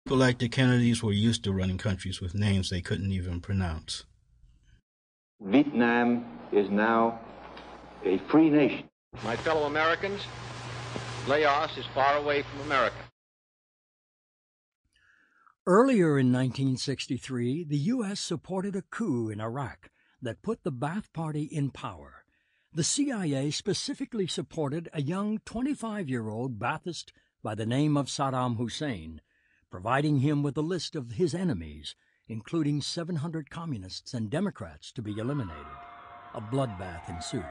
People like the Kennedys were used to running countries with names they couldn't even pronounce. Vietnam is now a free nation. My fellow Americans, Laos is far away from America. Earlier in 1963, the U.S. supported a coup in Iraq that put the Ba'ath Party in power. The CIA specifically supported a young 25-year-old Ba'athist by the name of Saddam Hussein, providing him with a list of his enemies, including 700 communists and Democrats to be eliminated. A bloodbath ensued.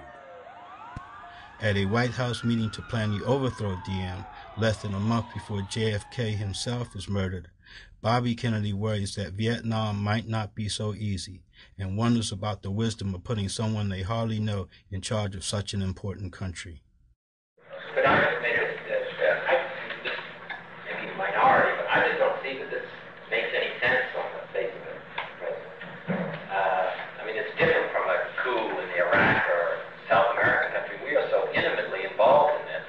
At a White House meeting to plan the overthrow of Diem, less than a month before JFK himself is murdered, Bobby Kennedy worries that Vietnam might not be so easy and wonders about the wisdom of putting someone they hardly know in charge of such an important country. But I have to make this, maybe a minority, but I just don't see that this makes any sense on the face of it, President. I mean, it's different from a coup in the Iraq or South American country. We are so intimately involved in this.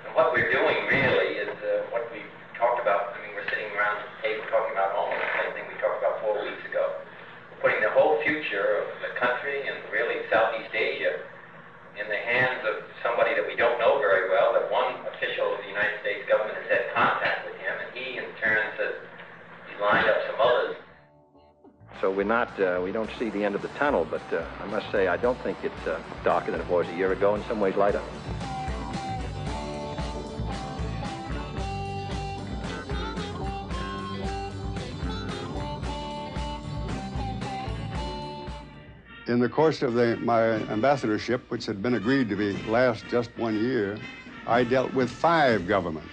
And what we're doing really is what we talked about. I mean, we're sitting around the table talking about almost the same thing we talked about 4 weeks ago. We're putting the whole future of the country and really Southeast Asia in the hands of somebody that we don't know very well, that one official of the United States government has had contact with him, and he in turn says he's lined up some others. So we don't see the end of the tunnel, but I must say I don't think it's darker than it was a year ago, in some ways lighter. In the course of my ambassadorship, which had been agreed to last just 1 year, I dealt with 5 governments.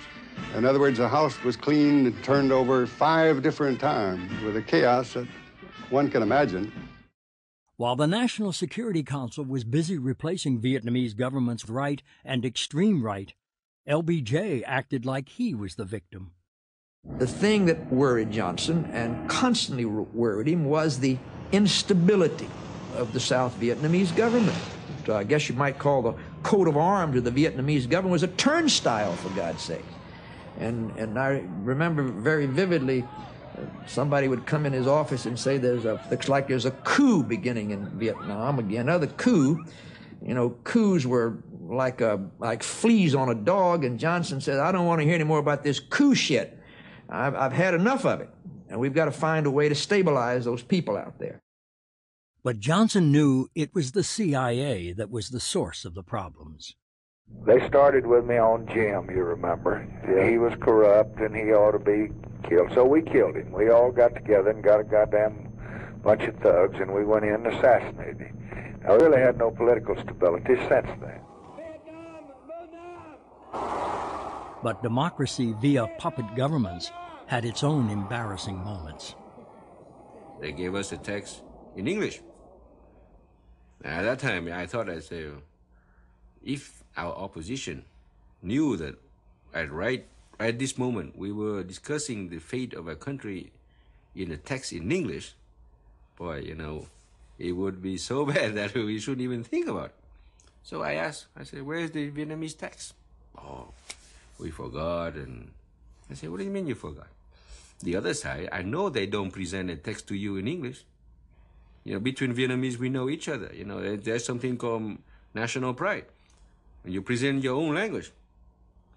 In other words, the house was cleaned and turned over 5 different times with a chaos that one can imagine. While the National Security Council was busy replacing Vietnamese government's right and extreme right, LBJ acted like he was the victim. The thing that worried Johnson and constantly worried him was the instability of the South Vietnamese government. I guess you might call the coat of arms of the Vietnamese government was a turnstile, for God's sake. And I remember very vividly somebody would come in his office and say looks like there's a coup beginning in Vietnam again. Another coup. You know, coups were like fleas on a dog, and Johnson said, I don't want to hear any more about this coup shit. I've had enough of it, and we've got to find a way to stabilize those people out there. But Johnson knew it was the CIA that was the source of the problems. They started with me on Jim, you remember. Yeah. He was corrupt and he ought to be killed. So we killed him. We all got together and got a goddamn bunch of thugs, and we went in and assassinated him. I really had no political stability since then. But democracy via puppet governments had its own embarrassing moments. They gave us a text in English. At that time, I thought, if our opposition knew that at this moment we were discussing the fate of a country in a text in English, boy, it would be so bad that we shouldn't even think about it. So I said, where's the Vietnamese text? Oh, we forgot. And I said, what do you mean you forgot? The other side, I know they don't present a text to you in English. Between Vietnamese, we know each other. There's something called national pride. When you present your own language,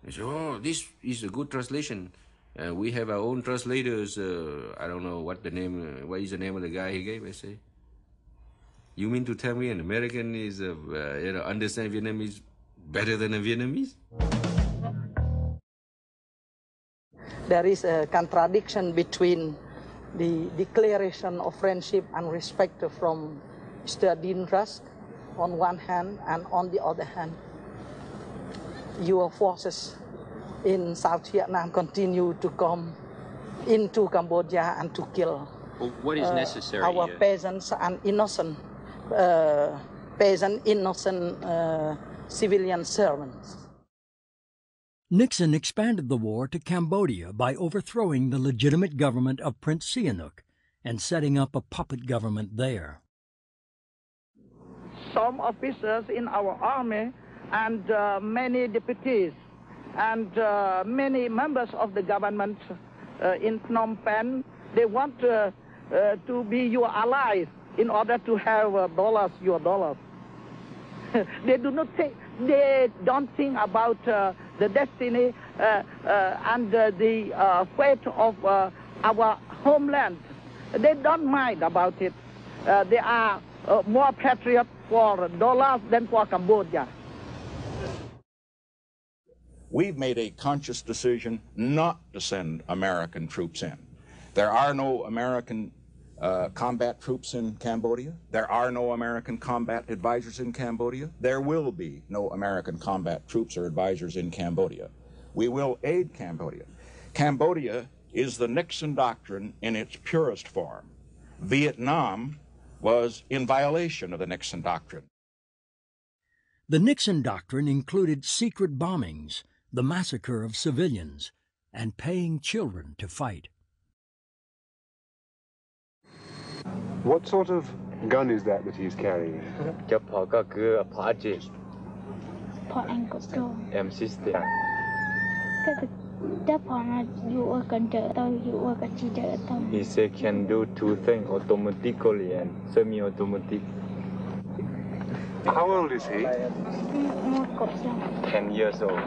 they say, oh, this is a good translation. We have our own translators. I don't know what is the name of the guy he gave? I say, you mean to tell me an American is understand Vietnamese better than a Vietnamese? There is a contradiction between the declaration of friendship and respect from Mr. Dean Rusk on one hand, and on the other hand, your forces in South Vietnam continue to come into Cambodia and to kill what is necessary? Our peasants and innocent civilian servants. Nixon expanded the war to Cambodia by overthrowing the legitimate government of Prince Sihanouk and setting up a puppet government there. Some officers in our army and many deputies and many members of the government in Phnom Penh, they want to be your allies in order to have dollars, your dollars. They do not think, they don't think about the destiny and the fate of our homeland. They don't mind about it. They are more patriots for dollars than for Cambodia. We've made a conscious decision not to send American troops in. There are no American combat troops in Cambodia. There are no American combat advisors in Cambodia. There will be no American combat troops or advisors in Cambodia. We will aid Cambodia. Cambodia is the Nixon doctrine in its purest form. Vietnam was in violation of the Nixon doctrine. The Nixon doctrine included secret bombings, the massacre of civilians, and paying children to fight. What sort of gun is that he's carrying? M16. He said can do two things, automatically and semi-automatic. How old is he? 10 years old.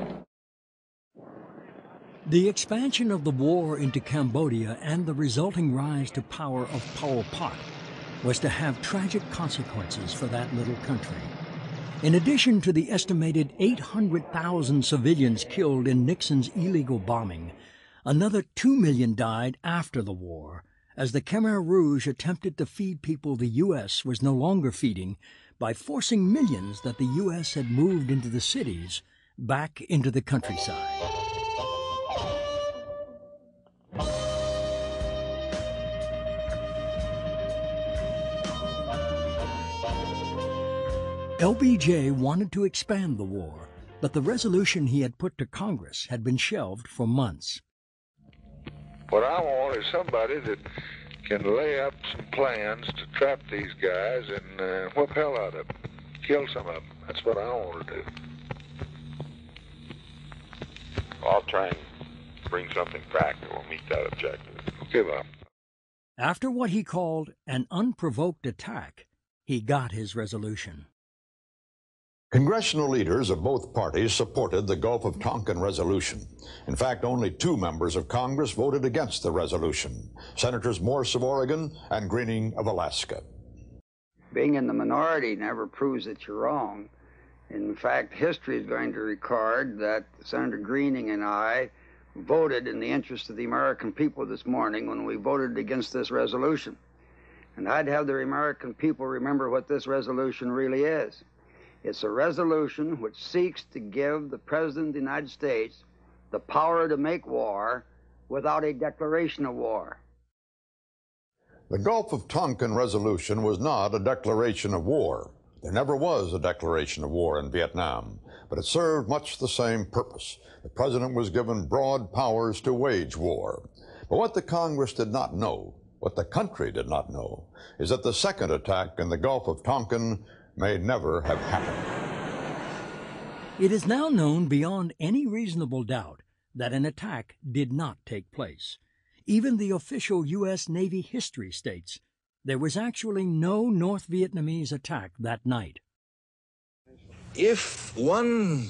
The expansion of the war into Cambodia and the resulting rise to power of Pol Pot was to have tragic consequences for that little country. In addition to the estimated 800,000 civilians killed in Nixon's illegal bombing, another 2 million died after the war, as the Khmer Rouge attempted to feed people the U.S. was no longer feeding by forcing millions that the U.S. had moved into the cities back into the countryside. LBJ wanted to expand the war, but the resolution he had put to Congress had been shelved for months. What I want is somebody that can lay up some plans to trap these guys and whip hell out of them, kill some of them. That's what I want to do. I'll try and bring something back that will meet that objective. Okay, Bob. After what he called an unprovoked attack, he got his resolution. Congressional leaders of both parties supported the Gulf of Tonkin resolution. In fact, only 2 members of Congress voted against the resolution, Senators Morse of Oregon and Greening of Alaska. Being in the minority never proves that you're wrong. In fact, history is going to record that Senator Greening and I voted in the interest of the American people this morning when we voted against this resolution. And I'd have the American people remember what this resolution really is. It's a resolution which seeks to give the President of the United States the power to make war without a declaration of war. The Gulf of Tonkin resolution was not a declaration of war. There never was a declaration of war in Vietnam, but it served much the same purpose. The President was given broad powers to wage war. But what the Congress did not know, what the country did not know, is that the second attack in the Gulf of Tonkin may never have happened. It is now known beyond any reasonable doubt that an attack did not take place. Even the official U.S. Navy history states there was actually no North Vietnamese attack that night. If one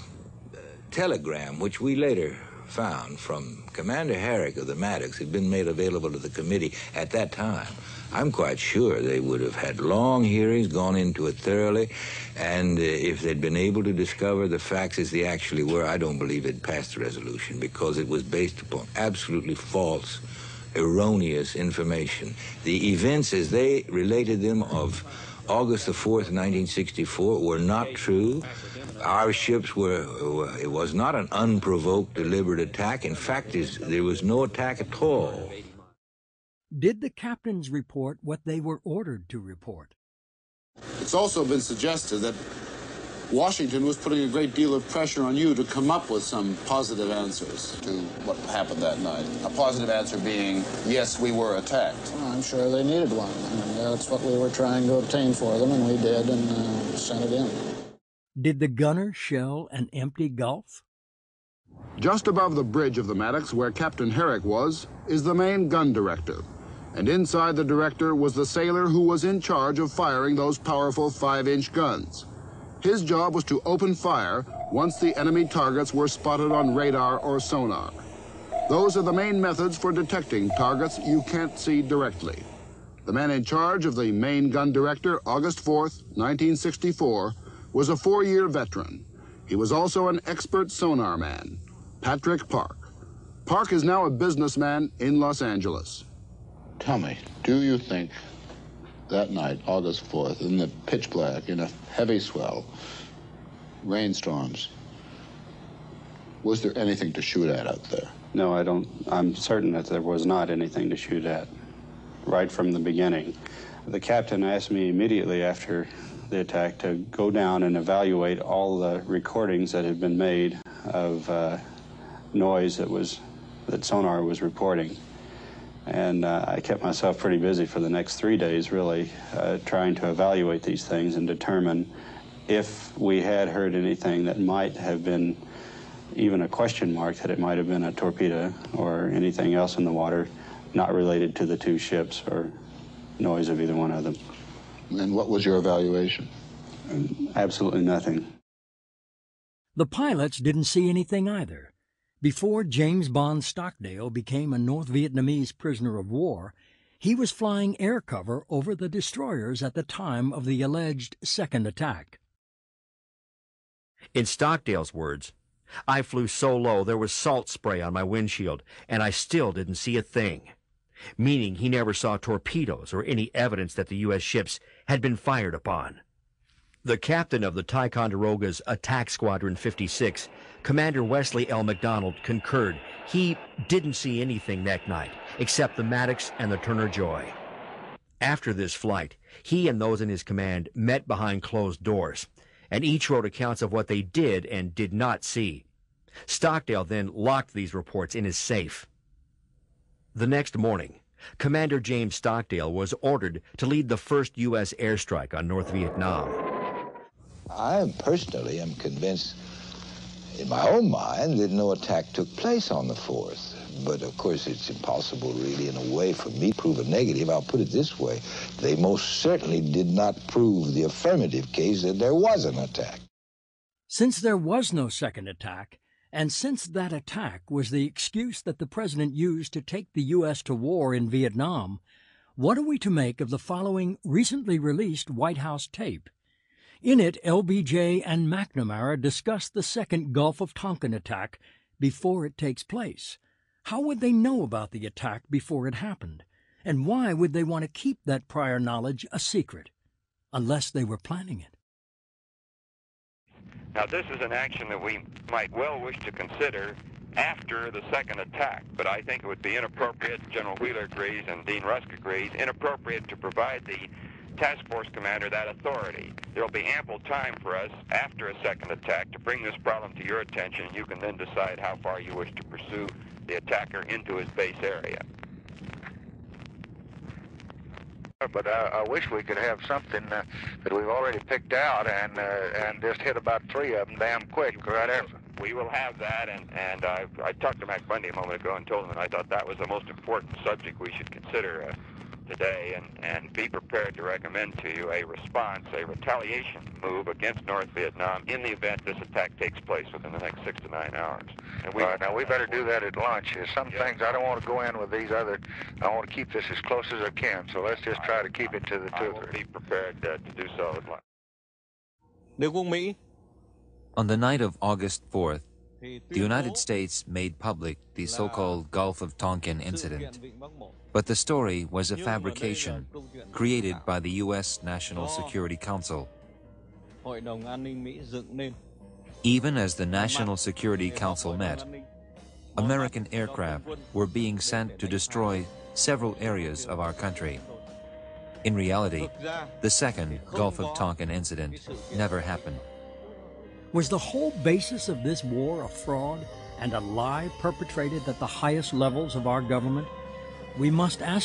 telegram, which we later found from Commander Herrick of the Maddox, had been made available to the committee at that time, I'm quite sure they would have had long hearings, gone into it thoroughly, and if they'd been able to discover the facts as they actually were, I don't believe they'd passed the resolution, because it was based upon absolutely false, erroneous information. The events as they related them of August the 4th, 1964, were not true. Our ships it was not an unprovoked, deliberate attack. In fact, there was no attack at all. Did the captains report what they were ordered to report? It's also been suggested that Washington was putting a great deal of pressure on you to come up with some positive answers to what happened that night. A positive answer being, yes, we were attacked. Well, I'm sure they needed one. And that's what we were trying to obtain for them, and we did, and sent it in. Did the gunner shell an empty Gulf? Just above the bridge of the Maddox, where Captain Herrick was, is the main gun director. And inside the director was the sailor who was in charge of firing those powerful 5-inch guns. His job was to open fire once the enemy targets were spotted on radar or sonar. Those are the main methods for detecting targets you can't see directly. The man in charge of the main gun director, August 4th, 1964, was a 4-year veteran. He was also an expert sonar man, Patrick Park. Park is now a businessman in Los Angeles. Tell me, do you think that night, August 4th, in the pitch black, in a heavy swell, rainstorms, was there anything to shoot at out there? No, I don't. I'm certain that there was not anything to shoot at right from the beginning. The captain asked me immediately after the attack to go down and evaluate all the recordings that had been made of noise that sonar was reporting. And I kept myself pretty busy for the next 3 days, really, trying to evaluate these things and determine if we had heard anything that might have been even a question mark, that it might have been a torpedo or anything else in the water not related to the two ships or noise of either one of them. And what was your evaluation? Absolutely nothing. The pilots didn't see anything either. Before James Bond Stockdale became a North Vietnamese prisoner of war, he was flying air cover over the destroyers at the time of the alleged second attack. In Stockdale's words, "I flew so low there was salt spray on my windshield, and I still didn't see a thing," meaning he never saw torpedoes or any evidence that the U.S. ships had been fired upon. The captain of the Ticonderoga's Attack Squadron 56, Commander Wesley L. McDonald, concurred. He didn't see anything that night, except the Maddox and the Turner Joy. After this flight, he and those in his command met behind closed doors, and each wrote accounts of what they did and did not see. Stockdale then locked these reports in his safe. The next morning, Commander James Stockdale was ordered to lead the first U.S. airstrike on North Vietnam. I personally am convinced, in my own mind, that no attack took place on the 4th. But, of course, it's impossible, really, in a way, for me to prove a negative. I'll put it this way. They most certainly did not prove the affirmative case that there was an attack. Since there was no second attack, and since that attack was the excuse that the president used to take the U.S. to war in Vietnam, what are we to make of the following recently released White House tape? In it, LBJ and McNamara discuss the second Gulf of Tonkin attack before it takes place. How would they know about the attack before it happened? And why would they want to keep that prior knowledge a secret, unless they were planning it? Now, this is an action that we might well wish to consider after the second attack, but I think it would be inappropriate, General Wheeler agrees and Dean Rusk agrees, inappropriate to provide the task force commander that authority. There will be ample time for us after a second attack to bring this problem to your attention, and you can then decide how far you wish to pursue the attacker into his base area. But I wish we could have something that we've already picked out and just hit about 3 of them damn quick right after. We will have that, and I talked to Mac Bundy a moment ago and told him that I thought that was the most important subject we should consider today, and be prepared to recommend to you a response, a retaliation move against North Vietnam in the event this attack takes place within the next 6 to 9 hours. And now we better do that at lunch. There's some things I don't want to go in with these other. I want to keep this as close as I can, so let's just try to keep it to the 2 or 3. I will be prepared to do so at lunch. On the night of August 4th, the United States made public the so-called Gulf of Tonkin incident. But the story was a fabrication created by the U.S. National Security Council. Even as the National Security Council met, American aircraft were being sent to destroy several areas of our country. In reality, the second Gulf of Tonkin incident never happened. Was the whole basis of this war a fraud and a lie perpetrated at the highest levels of our government? We must ask